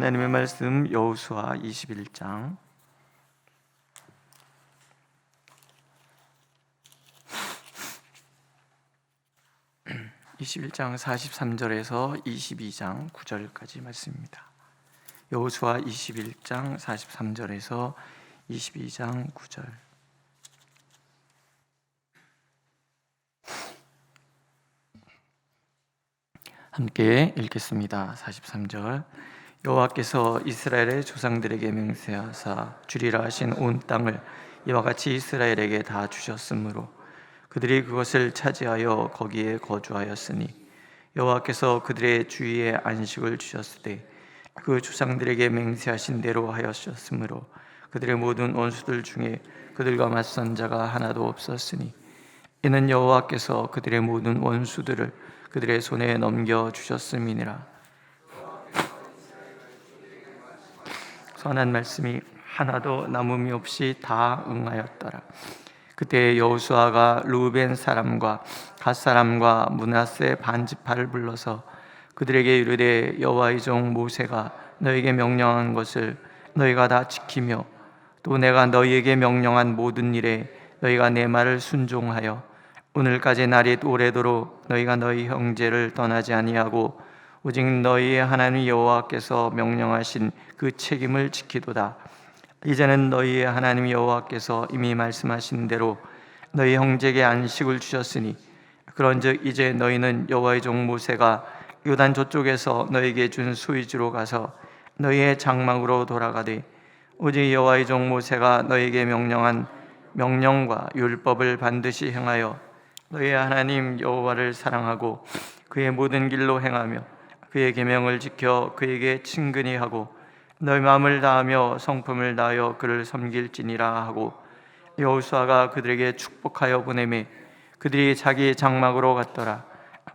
하나님의 말씀 여호수아 21장 43절에서 22장 9절까지 말씀입니다. 여호수아 21장 43절에서 22장 9절. 함께 읽겠습니다. 43절. 여호와께서 이스라엘의 조상들에게 맹세하사 주리라 하신 온 땅을 이와 같이 이스라엘에게 다 주셨으므로 그들이 그것을 차지하여 거기에 거주하였으니 여호와께서 그들의 주위에 안식을 주셨으되 그 조상들에게 맹세하신 대로 하였으므로 그들의 모든 원수들 중에 그들과 맞선 자가 하나도 없었으니 이는 여호와께서 그들의 모든 원수들을 그들의 손에 넘겨주셨음이니라. 선한 말씀이 하나도 남음이 없이 다 응하였더라. 그때 여호수아가 르우벤 사람과 갓 사람과 므낫세 반지파를 불러서 그들에게 이르되 여호와의 종 모세가 너에게 명령한 것을 너희가 다 지키며 또 내가 너희에게 명령한 모든 일에 너희가 내 말을 순종하여 오늘까지 날이 오래도록 너희가 너희 형제를 떠나지 아니하고 오직 너희의 하나님 여호와께서 명령하신 그 책임을 지키도다. 이제는 너희의 하나님 여호와께서 이미 말씀하신 대로 너희 형제에게 안식을 주셨으니 그런즉 이제 너희는 여호와의 종 모세가 요단 저쪽에서 너희에게 준 수위지로 가서 너희의 장막으로 돌아가되 오직 여호와의 종 모세가 너희에게 명령한 명령과 율법을 반드시 행하여 너희의 하나님 여호와를 사랑하고 그의 모든 길로 행하며 그의 계명을 지켜 그에게 친근히 하고 너희 마음을 다하며 성품을 다하여 그를 섬길지니라 하고 여호수아가 그들에게 축복하여 보내매 그들이 자기 장막으로 갔더라.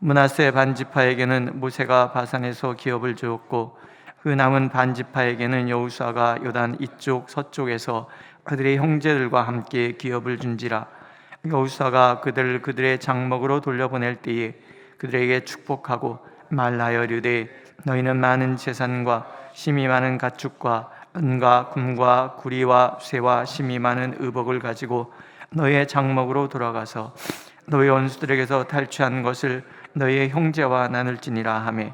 므낫세 반지파에게는 모세가 바산에서 기업을 주었고 그 남은 반지파에게는 여호수아가 요단 이쪽 서쪽에서 그들의 형제들과 함께 기업을 준지라. 여호수아가 그들을 그들의 장막으로 돌려보낼 때에 그들에게 축복하고 말하여 이르되 너희는 많은 재산과 심이 많은 가축과 은과 금과 구리와 쇠와 심이 많은 의복을 가지고 너희의 장막으로 돌아가서 너희 원수들에게서 탈취한 것을 너희의 형제와 나눌지니라 하매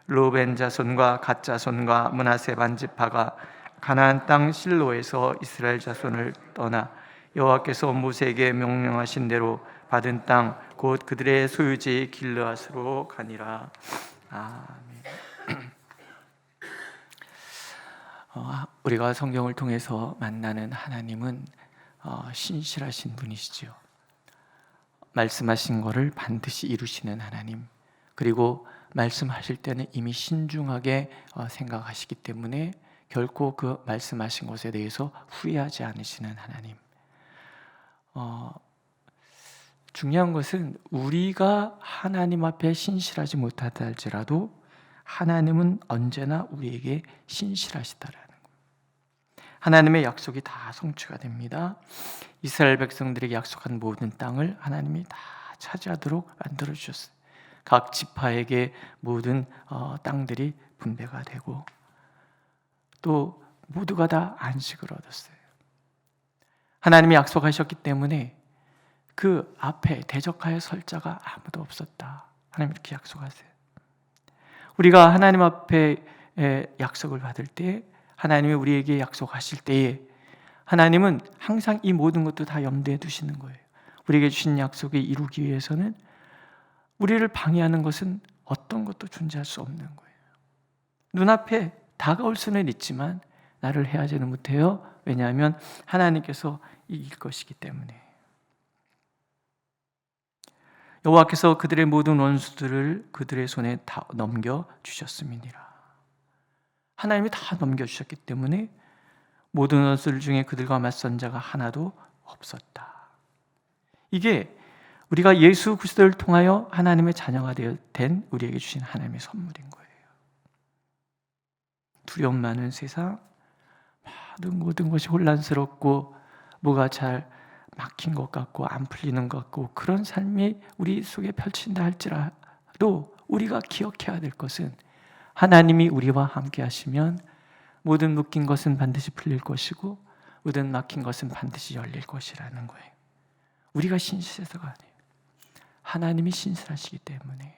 르우벤 자손과 갓 자손과 므낫세 반지파가 가나안 땅 실로에서 이스라엘 자손을 떠나 여호와께서 모세에게 명령하신 대로 받은 땅 곧 그들의 소유지 길르앗으로 가니라. 아멘. 우리가 성경을 통해서 만나는 하나님은 신실하신 분이시죠. 말씀하신 것을 반드시 이루시는 하나님, 그리고 말씀하실 때는 이미 신중하게 생각하시기 때문에 결코 그 말씀하신 것에 대해서 후회하지 않으시는 하나님. 중요한 것은 우리가 하나님 앞에 신실하지 못하다 할지라도 하나님은 언제나 우리에게 신실하시다라는 겁니다. 하나님의 약속이 다 성취가 됩니다. 이스라엘 백성들에게 약속한 모든 땅을 하나님이 다 차지하도록 만들어 주셨어요. 각 지파에게 모든 땅들이 분배가 되고 또 모두가 다 안식을 얻었어요. 하나님이 약속하셨기 때문에 그 앞에 대적하여 설 자가 아무도 없었다. 하나님 이렇게 약속하세요. 우리가 하나님 앞에 약속을 받을 때, 하나님이 우리에게 약속하실 때에 하나님은 항상 이 모든 것도 다 염두에 두시는 거예요. 우리에게 주신 약속을 이루기 위해서는 우리를 방해하는 것은 어떤 것도 존재할 수 없는 거예요. 눈앞에 다가올 수는 있지만 나를 해하지는 못해요. 왜냐하면 하나님께서 이길 것이기 때문에. 여호와께서 그들의 모든 원수들을 그들의 손에 다 넘겨주셨음이니라. 하나님이 다 넘겨주셨기 때문에 모든 원수들 중에 그들과 맞선 자가 하나도 없었다. 이게 우리가 예수 그리스도를 통하여 하나님의 자녀가 된 우리에게 주신 하나님의 선물인 거예요. 두려움 많은 세상, 모든 것이 혼란스럽고 뭐가 잘 막힌 것 같고 안 풀리는 것 같고 그런 삶이 우리 속에 펼친다 할지라도 우리가 기억해야 될 것은 하나님이 우리와 함께 하시면 모든 묶인 것은 반드시 풀릴 것이고 모든 막힌 것은 반드시 열릴 것이라는 거예요. 우리가 신실해서가 아니에요. 하나님이 신실하시기 때문에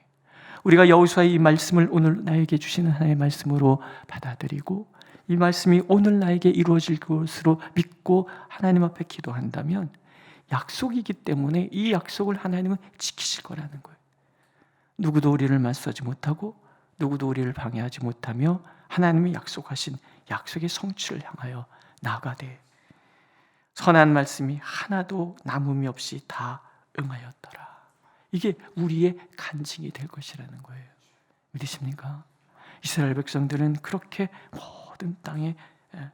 우리가 여호수아의 이 말씀을 오늘 나에게 주시는 하나님의 말씀으로 받아들이고 이 말씀이 오늘 나에게 이루어질 것으로 믿고 하나님 앞에 기도한다면 약속이기 때문에 이 약속을 하나님은 지키실 거라는 거예요. 누구도 우리를 맞서지 못하고 누구도 우리를 방해하지 못하며 하나님이 약속하신 약속의 성취를 향하여 나아가되 선한 말씀이 하나도 남음이 없이 다 응하였더라. 이게 우리의 간증이 될 것이라는 거예요. 믿으십니까? 이스라엘 백성들은 그렇게 모든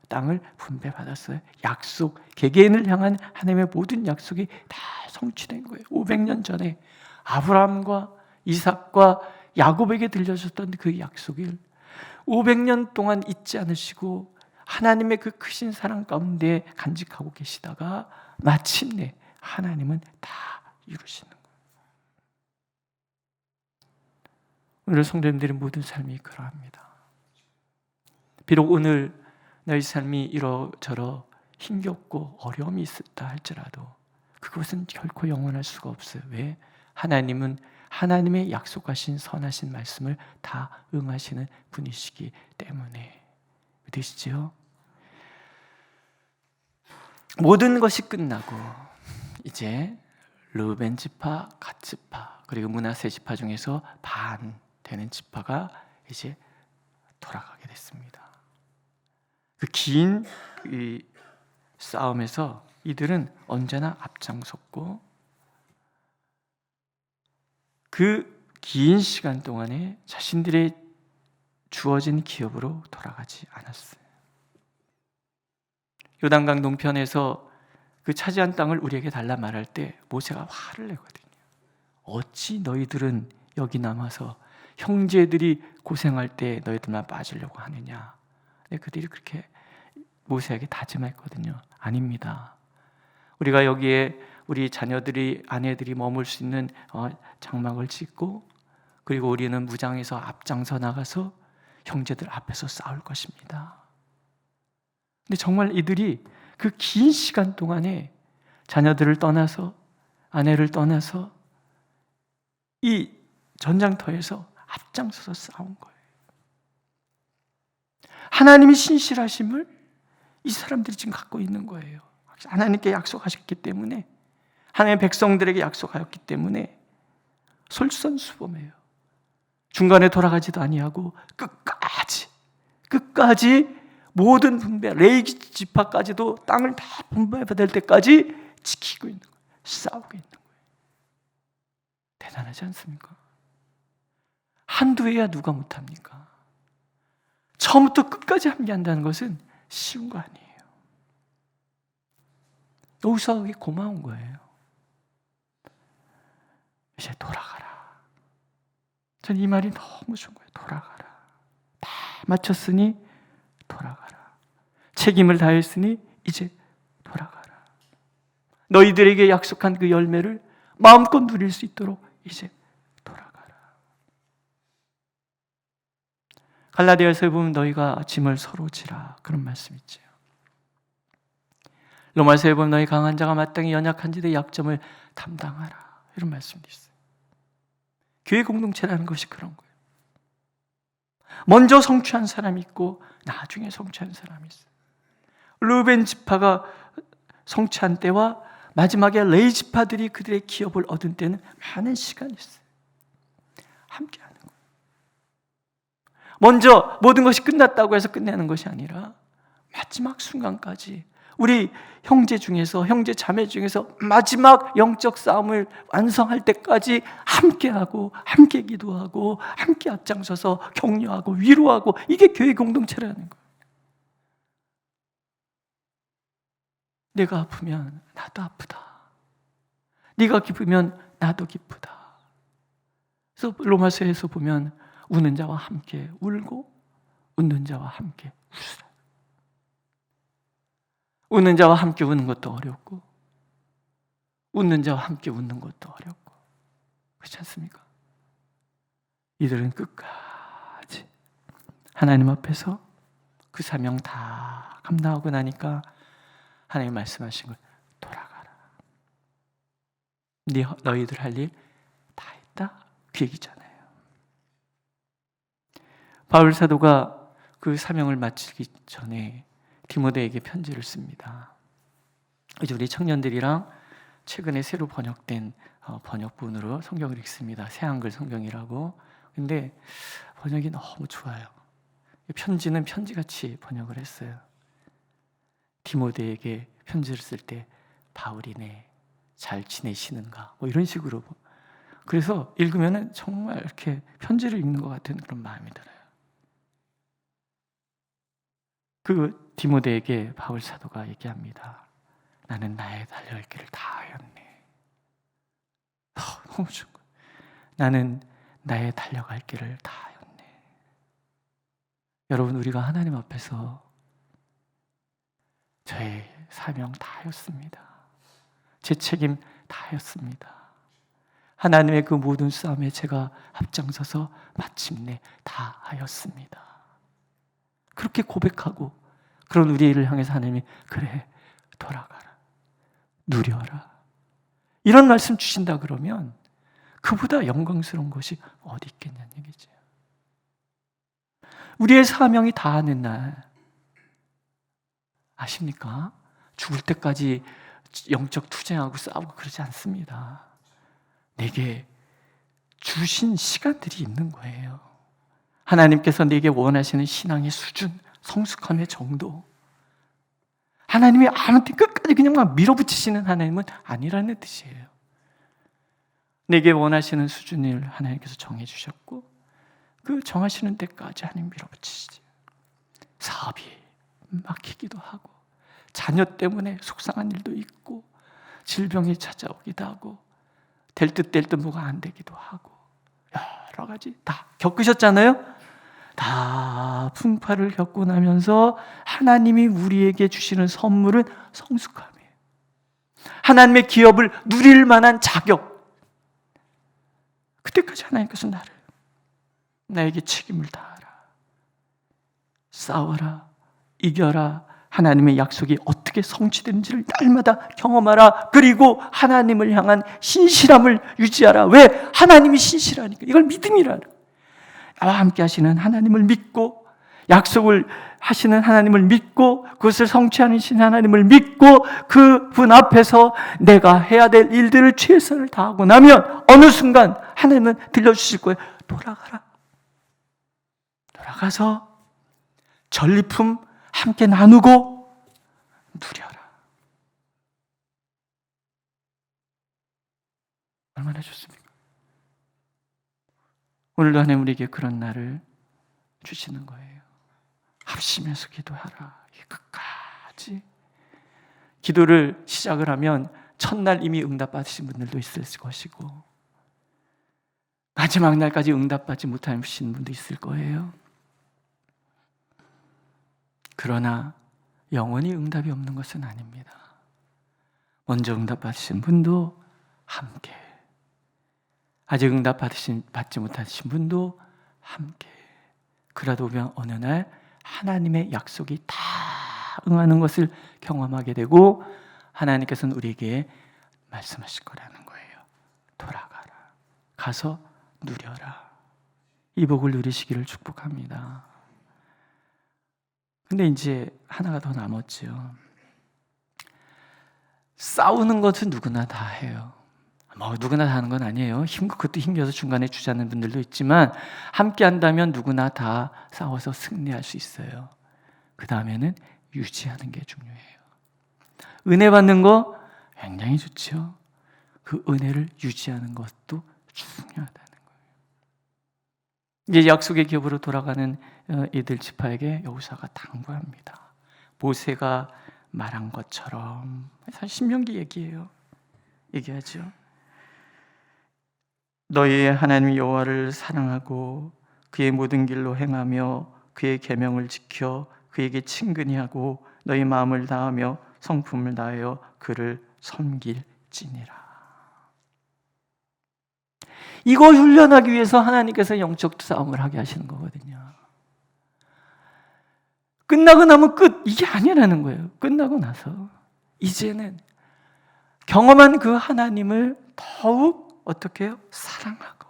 땅을 분배받았어요. 약속, 개개인을 향한 하나님의 모든 약속이 다 성취된 거예요. 500년 전에 아브라함과 이삭과 야곱에게 들려줬던 그 약속을 500년 동안 잊지 않으시고 하나님의 그 크신 사랑 가운데 간직하고 계시다가 마침내 하나님은 다 이루시는 거예요. 오늘 성도님들의 모든 삶이 그러합니다. 비록 오늘 너희 삶이 이러저러 힘겹고 어려움이 있었다 할지라도 그것은 결코 영원할 수가 없어요. 왜? 하나님은 하나님의 약속하신 선하신 말씀을 다 응하시는 분이시기 때문에. 믿으시지요? 모든 것이 끝나고 이제 르우벤 지파, 갓 지파 그리고 므낫세 지파 중에서 반 되는 지파가 이제 돌아가게 됐습니다. 그 긴 싸움에서 이들은 언제나 앞장섰고 그 긴 시간 동안에 자신들의 주어진 기업으로 돌아가지 않았어요. 요단강 동편에서 그 차지한 땅을 우리에게 달라 말할 때 모세가 화를 내거든요. 어찌 너희들은 여기 남아서 형제들이 고생할 때 너희들만 빠지려고 하느냐. 근데 그들이 그렇게 모세에게 다짐했거든요. 아닙니다. 우리가 여기에 우리 자녀들이 아내들이 머물 수 있는 장막을 짓고 그리고 우리는 무장해서 앞장서 나가서 형제들 앞에서 싸울 것입니다. 근데 정말 이들이 그 긴 시간 동안에 자녀들을 떠나서 아내를 떠나서 이 전장터에서 앞장서서 싸운 거예요. 하나님이 신실하심을 이 사람들이 지금 갖고 있는 거예요. 하나님께 약속하셨기 때문에 하나님의 백성들에게 약속하였기 때문에 솔선수범해요. 중간에 돌아가지도 아니하고 끝까지 모든 분배, 레위 지파까지도 땅을 다 분배받을 때까지 지키고 있는 거예요. 싸우고 있는 거예요. 대단하지 않습니까? 한두 해야 누가 못합니까? 처음부터 끝까지 함께한다는 것은 쉬운 거 아니에요. 여호수아에게 고마운 거예요. 이제 돌아가라. 전 이 말이 너무 좋은 거예요. 돌아가라. 다 마쳤으니 돌아가라. 책임을 다했으니 이제 돌아가라. 너희들에게 약속한 그 열매를 마음껏 누릴 수 있도록 이제 돌아가라. 갈라디아서에 보면 너희가 짐을 서로 지라 그런 말씀 있죠. 로마서에 보면 너희 강한 자가 마땅히 연약한 자의 약점을 담당하라 이런 말씀도 있어요. 교회 공동체라는 것이 그런 거예요. 먼저 성취한 사람이 있고 나중에 성취한 사람이 있어요. 르우벤 지파가 성취한 때와 마지막에 레위 지파들이 그들의 기업을 얻은 때는 많은 시간이 있어요. 함께하는 거예요. 먼저 모든 것이 끝났다고 해서 끝내는 것이 아니라 마지막 순간까지 우리 형제 중에서 형제 자매 중에서 마지막 영적 싸움을 완성할 때까지 함께하고 함께 기도하고 함께 앞장서서 격려하고 위로하고 이게 교회 공동체라는 거예요. 내가 아프면 나도 아프다. 네가 기쁘면 나도 기쁘다. 그래서 로마서에서 보면 우는 자와 함께 울고 웃는 자와 함께 웃으라. 우는 자와 함께 우는 것도 어렵고 웃는 자와 함께 웃는 것도 어렵고 그렇지 않습니까? 이들은 끝까지 하나님 앞에서 그 사명 다 감당하고 나니까 하나님 말씀하신 걸 돌아가라. 너희들 할 일 다 했다. 그 얘기잖아요. 바울 사도가 그 사명을 마치기 전에 디모데에게 편지를 씁니다. 이제 우리 청년들이랑 최근에 새로 번역된 번역본으로 성경을 읽습니다. 새한글 성경이라고. 근데 번역이 너무 좋아요. 편지는 편지같이 번역을 했어요. 디모데에게 편지를 쓸 때 바울이네, 잘 지내시는가, 뭐 이런 식으로. 그래서 읽으면은 정말 이렇게 편지를 읽는 것 같은 그런 마음이 들어요. 그 디모데에게 바울 사도가 얘기합니다. 나는 나의 달려갈 길을 다 하였네. 너무 좋은 거예요. 나는 나의 달려갈 길을 다 하였네. 여러분, 우리가 하나님 앞에서 저의 사명 다 하였습니다. 제 책임 다 하였습니다. 하나님의 그 모든 싸움에 제가 앞장서서 마침내 다 하였습니다. 그렇게 고백하고 그런 우리를 향해서 하나님이 그래 돌아가라, 누려라, 이런 말씀 주신다 그러면 그보다 영광스러운 것이 어디 있겠냐는 얘기죠. 우리의 사명이 다하는 날 아십니까? 죽을 때까지 영적 투쟁하고 싸우고 그러지 않습니다. 내게 주신 시간들이 있는 거예요. 하나님께서 내게 원하시는 신앙의 수준, 성숙함의 정도, 하나님이 아무튼 끝까지 그냥 막 밀어붙이시는 하나님은 아니라는 뜻이에요. 내게 원하시는 수준을 하나님께서 정해주셨고 그 정하시는 때까지 하나님 밀어붙이시죠. 사업이 막히기도 하고 자녀 때문에 속상한 일도 있고 질병이 찾아오기도 하고 될 듯 될 듯 뭐가 안 되기도 하고 여러 가지 다 겪으셨잖아요. 다 풍파를 겪고 나면서 하나님이 우리에게 주시는 선물은 성숙함이에요. 하나님의 기업을 누릴 만한 자격. 그때까지 하나님께서 나에게 책임을 다하라, 싸워라, 이겨라, 하나님의 약속이 어떻게 성취되는지를 날마다 경험하라. 그리고 하나님을 향한 신실함을 유지하라. 왜? 하나님이 신실하니까. 이걸 믿음이라. 나와 함께 하시는 하나님을 믿고 약속을 하시는 하나님을 믿고 그것을 성취하는 하나님을 믿고 그분 앞에서 내가 해야 될 일들을 최선을 다하고 나면 어느 순간 하나님은 들려주실 거예요. 돌아가라. 돌아가서 전리품 함께 나누고 누려라. 얼마나 좋습니까? 오늘도 하나님 우리에게 그런 날을 주시는 거예요. 합심해서 기도하라. 끝까지 기도를 시작을 하면 첫날 이미 응답받으신 분들도 있을 것이고 마지막 날까지 응답받지 못하신 분도 있을 거예요. 그러나 영원히 응답이 없는 것은 아닙니다. 먼저 응답받으신 분도 함께, 아직 받지 못하신 분도 함께. 그러다 보면 어느 날 하나님의 약속이 다 응하는 것을 경험하게 되고 하나님께서는 우리에게 말씀하실 거라는 거예요. 돌아가라. 가서 누려라. 이 복을 누리시기를 축복합니다. 근데 이제 하나가 더 남았죠. 싸우는 것은 누구나 다 해요. 누구나 다 하는 건 아니에요. 그것도 힘겨서 중간에 주저하는 분들도 있지만 함께 한다면 누구나 다 싸워서 승리할 수 있어요. 그 다음에는 유지하는 게 중요해요. 은혜 받는 거 굉장히 좋죠. 그 은혜를 유지하는 것도 중요하다는 거예요. 이제 약속의 기업으로 돌아가는 이들 지파에게 여호수아가 당부합니다. 모세가 말한 것처럼, 사실 신명기 얘기하죠. 너희의 하나님 여호와를 사랑하고 그의 모든 길로 행하며 그의 계명을 지켜 그에게 친근히 하고 너희 마음을 다하며 성품을 다하여 그를 섬길지니라. 이거 훈련하기 위해서 하나님께서 영적 싸움을 하게 하시는 거거든요. 끝나고 나면 끝, 이게 아니라는 거예요. 끝나고 나서 이제는 경험한 그 하나님을 더욱 어떻게 해요? 사랑하고,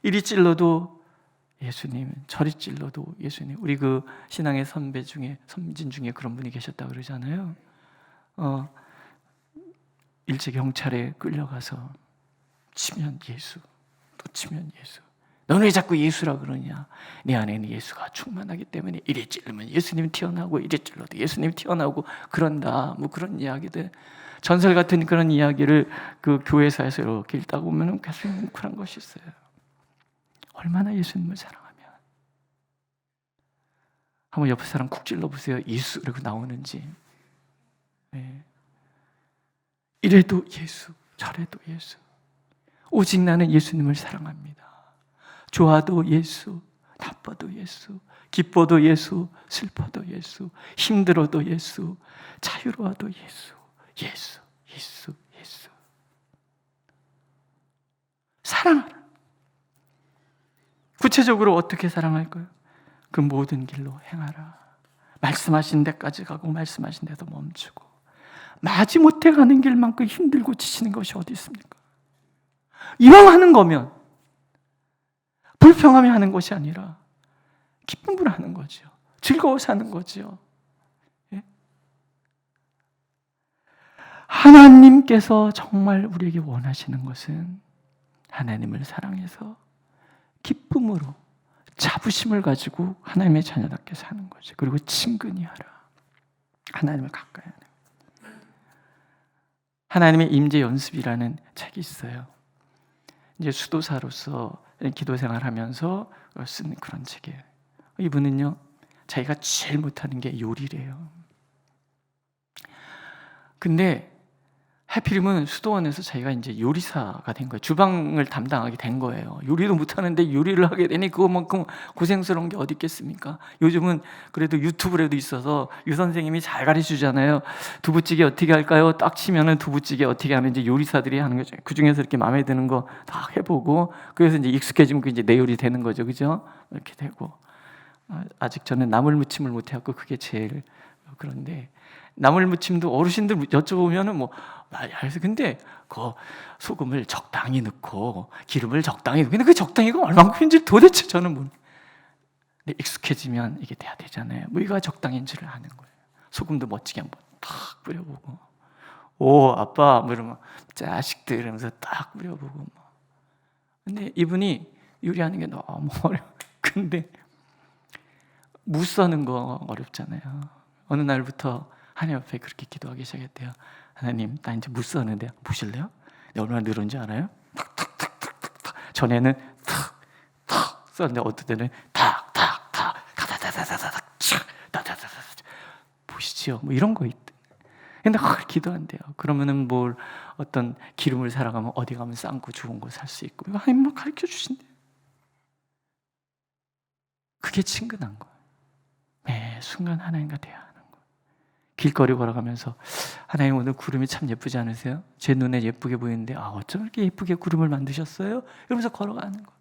이리 찔러도 예수님, 저리 찔러도 예수님. 우리 그 신앙의 선배 중에, 선진 중에 그런 분이 계셨다고 그러잖아요. 일제 경찰에 끌려가서 치면 예수, 또 치면 예수. 너는 왜 자꾸 예수라 그러냐? 내 안에는 예수가 충만하기 때문에 이래 찔르면 예수님 튀어나오고, 이래 찔러도 예수님 튀어나오고 그런다. 뭐 그런 이야기들, 전설 같은 그런 이야기를 그 교회사에서 이렇게 읽다 보면 계속 뭉클한 것이 있어요. 얼마나 예수님을 사랑하면. 한번 옆에 사람 쿡 찔러보세요. 예수 이렇게 나오는지. 네. 이래도 예수, 저래도 예수. 오직 나는 예수님을 사랑합니다. 좋아도 예수, 나빠도 예수, 기뻐도 예수, 슬퍼도 예수, 힘들어도 예수, 자유로워도 예수, 예수, 예수, 예수. 사랑하라. 구체적으로 어떻게 사랑할까요? 그 모든 길로 행하라. 말씀하신 데까지 가고 말씀하신 데도 멈추고, 마지못해 가는 길만큼 힘들고 지치는 것이 어디 있습니까? 이왕 하는 거면 불평하며 하는 것이 아니라 기쁨으로 하는 거죠. 즐거워서 하는 거죠. 예? 하나님께서 정말 우리에게 원하시는 것은 하나님을 사랑해서 기쁨으로, 자부심을 가지고 하나님의 자녀답게 사는 거죠. 그리고 친근히 하라. 하나님을 가까이 하는. 하나님의 임재 연습이라는 책이 있어요. 이제 수도사로서 기도 생활하면서 쓴 그런 책이에요. 이분은요, 자기가 제일 못하는 게 요리래요. 근데 하필이면 수도원에서 자기가 이제 요리사가 된 거예요. 주방을 담당하게 된 거예요. 요리도 못하는데 요리를 하게 되니 그것만큼 고생스러운 게 어디 있겠습니까? 요즘은 그래도 유튜브라도 있어서 유 선생님이 잘 가르쳐주잖아요. 두부찌개 어떻게 할까요? 딱 치면은 두부찌개 어떻게 하는지 요리사들이 하는 거죠. 그 중에서 이렇게 마음에 드는 거 다 해보고, 그래서 이제 익숙해지면 그게 이제 내 요리 되는 거죠, 그죠? 이렇게 되고. 아직 저는 나물 무침을 못 해갖고 그게 제일 그런데, 나물 무침도 어르신들 여쭤보면은 뭐 말해서, 근데 그 소금을 적당히 넣고 기름을 적당히 넣고, 근데 그 적당히가 얼만큼인지 도대체 저는 뭐. 근데 익숙해지면 이게 돼야 되잖아요. 뭐가 적당인지를 아는 거예요. 소금도 멋지게 한번 탁 뿌려보고, 오 아빠 뭐 이러면 자식들 이러면서 딱 뿌려보고 뭐. 근데 이분이 요리하는 게 너무 어려워. 근데 무 써는 거 어렵잖아요. 어느 날부터 하나님 앞에 그렇게 기도하기 시작했대요. 하나님, 나 이제 무 써는데 보실래요? 내가 얼마나 늘은지 알아요? 탁탁탁탁탁. 전에는 탁탁 썼는데 어떤 때는 탁탁탁 다다다다다닥 다다다다다. 보시지요? 뭐 이런 거 있대. 근데 기도한대요. 그러면은 뭘 어떤 기름을 사러 가면 어디 가면 싼 거 좋은 거 살 수 있고, 하나님 막 가르쳐 주신대요. 그게 친근한 거예요. 매 순간 하나님과 대화하는 거예요. 길거리 걸어가면서 하나님 오늘 구름이 참 예쁘지 않으세요? 제 눈에 예쁘게 보이는데 어쩜 이렇게 예쁘게 구름을 만드셨어요? 이러면서 걸어가는 거예요.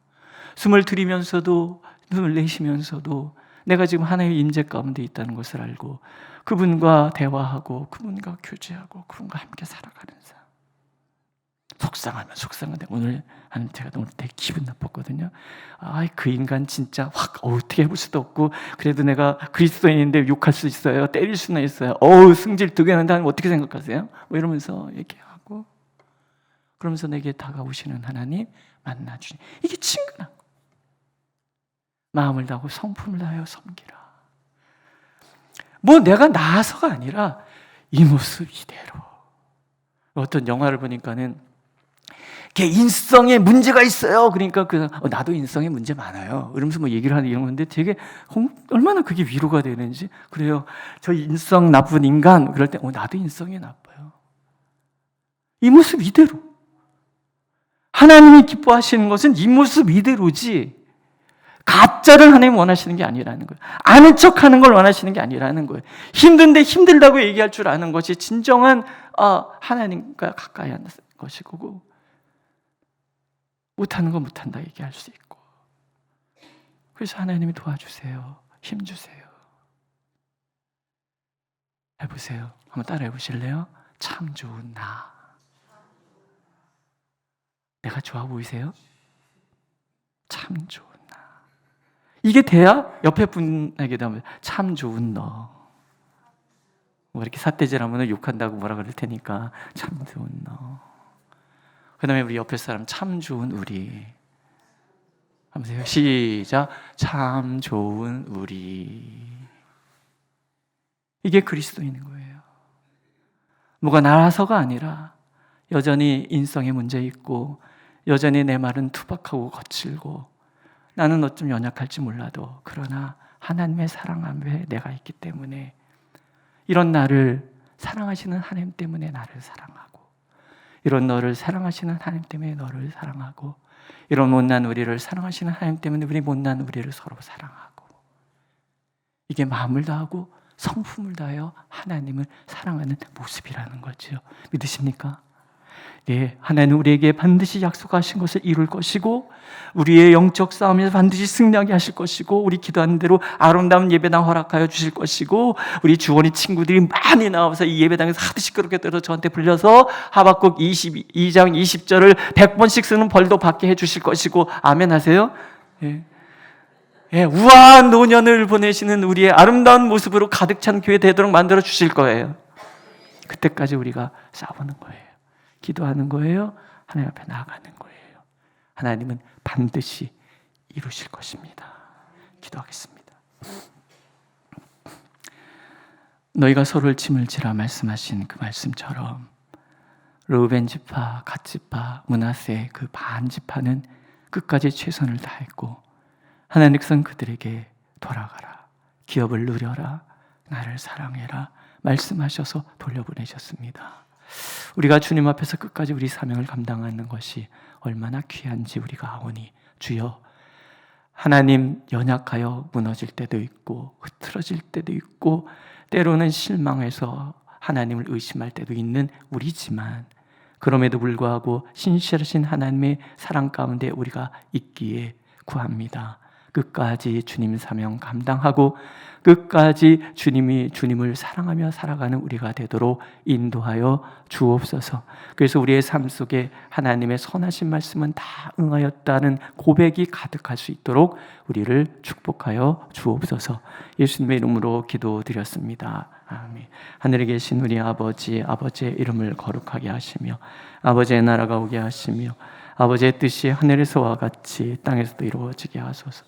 숨을 들이면서도 눈을 내쉬면서도 내가 지금 하나님의 임재 가운데 있다는 것을 알고 그분과 대화하고 그분과 교제하고 그분과 함께 살아가는 삶. 속상하면 속상한데 오늘 하나님, 제가 오늘 되게 기분 나빴거든요. 그 인간 진짜 확 어떻게 해볼 수도 없고, 그래도 내가 그리스도인인데 욕할 수 있어요. 때릴 수는 있어요. 승질 두 개는 하나님 어떻게 생각하세요? 뭐 이러면서 얘기하고, 그러면서 내게 다가오시는 하나님 만나주니, 이게 친근한 거. 마음을 다하고 성품을 다하여 섬기라. 뭐 내가 나아서가 아니라 이 모습 이대로. 어떤 영화를 보니까는 걔 인성에 문제가 있어요. 그러니까 나도 인성에 문제 많아요. 이러면서 뭐 얘기를 하는 이런 건데 되게 얼마나 그게 위로가 되는지. 그래요. 저 인성 나쁜 인간 그럴 때 나도 인성이 나빠요. 이 모습 이대로. 하나님이 기뻐하시는 것은 이 모습 이대로지, 가짜를 하나님 원하시는 게 아니라는 거예요. 아는 척하는 걸 원하시는 게 아니라는 거예요. 힘든데 힘들다고 얘기할 줄 아는 것이 진정한 하나님과 가까이 하는 것이고, 못하는 거 못한다 얘기할 수 있고. 그래서 하나님이 도와주세요. 힘주세요. 해보세요. 한번 따라해 보실래요? 참 좋은 나. 내가 좋아 보이세요? 참 좋은 나. 이게 돼야 옆에 분에게도 하면 참 좋은 너. 뭐 이렇게 삿대질하면 욕한다고 뭐라 그럴 테니까 참 좋은 너. 그 다음에 우리 옆에 사람 참 좋은 우리. 하면서 시작. 참 좋은 우리. 이게 그리스도인인 거예요. 뭐가 나라서가 아니라 여전히 인성에 문제 있고 여전히 내 말은 투박하고 거칠고 나는 어쩜 연약할지 몰라도 그러나 하나님의 사랑 앞에 내가 있기 때문에 이런 나를 사랑하시는 하나님 때문에 나를 사랑하고 이런 너를 사랑하시는 하나님 때문에 너를 사랑하고 이런 못난 우리를 사랑하시는 하나님 때문에 우리 못난 우리를 서로 사랑하고 이게 마음을 다하고 성품을 다하여 하나님을 사랑하는 모습이라는 거죠. 믿으십니까? 네, 하나님 우리에게 반드시 약속하신 것을 이룰 것이고 우리의 영적 싸움에서 반드시 승리하게 하실 것이고 우리 기도하는 대로 아름다운 예배당 허락하여 주실 것이고 우리 주원이 친구들이 많이 나와서 이 예배당에서 하도 시끄럽게 들어 저한테 불려서 하박국 22장 20절을 100번씩 쓰는 벌도 받게 해주실 것이고 아멘 하세요? 예. 예, 우아한 노년을 보내시는 우리의 아름다운 모습으로 가득 찬 교회 되도록 만들어 주실 거예요. 그때까지 우리가 싸우는 거예요. 기도하는 거예요. 하나님 앞에 나아가는 거예요. 하나님은 반드시 이루실 것입니다. 기도하겠습니다. 너희가 서로를 짐을 지라 말씀하신 그 말씀처럼 르우벤 지파, 갓 지파, 므낫세 그 반 지파는 끝까지 최선을 다했고 하나님께서는 그들에게 돌아가라, 기업을 누려라, 나를 사랑해라 말씀하셔서 돌려보내셨습니다. 우리가 주님 앞에서 끝까지 우리 사명을 감당하는 것이 얼마나 귀한지 우리가 아오니 주여 하나님 연약하여 무너질 때도 있고 흐트러질 때도 있고 때로는 실망해서 하나님을 의심할 때도 있는 우리지만 그럼에도 불구하고 신실하신 하나님의 사랑 가운데 우리가 있기에 구합니다. 끝까지 주님 사명 감당하고 끝까지 주님을 사랑하며 살아가는 우리가 되도록 인도하여 주옵소서. 그래서 우리의 삶 속에 하나님의 선하신 말씀은 다 응하였다는 고백이 가득할 수 있도록 우리를 축복하여 주옵소서. 예수님의 이름으로 기도드렸습니다. 아멘. 하늘에 계신 우리 아버지의 이름을 거룩하게 하시며 아버지의 나라가 오게 하시며 아버지의 뜻이 하늘에서와 같이 땅에서도 이루어지게 하소서.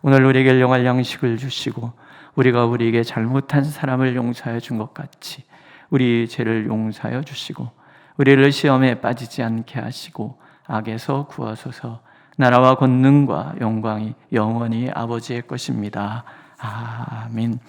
오늘 우리에게 일용할 양식을 주시고 우리가 우리에게 잘못한 사람을 용서하여 준 것 같이 우리 죄를 용서하여 주시고 우리를 시험에 빠지지 않게 하시고 악에서 구하소서. 나라와 권능과 영광이 영원히 아버지의 것입니다. 아멘.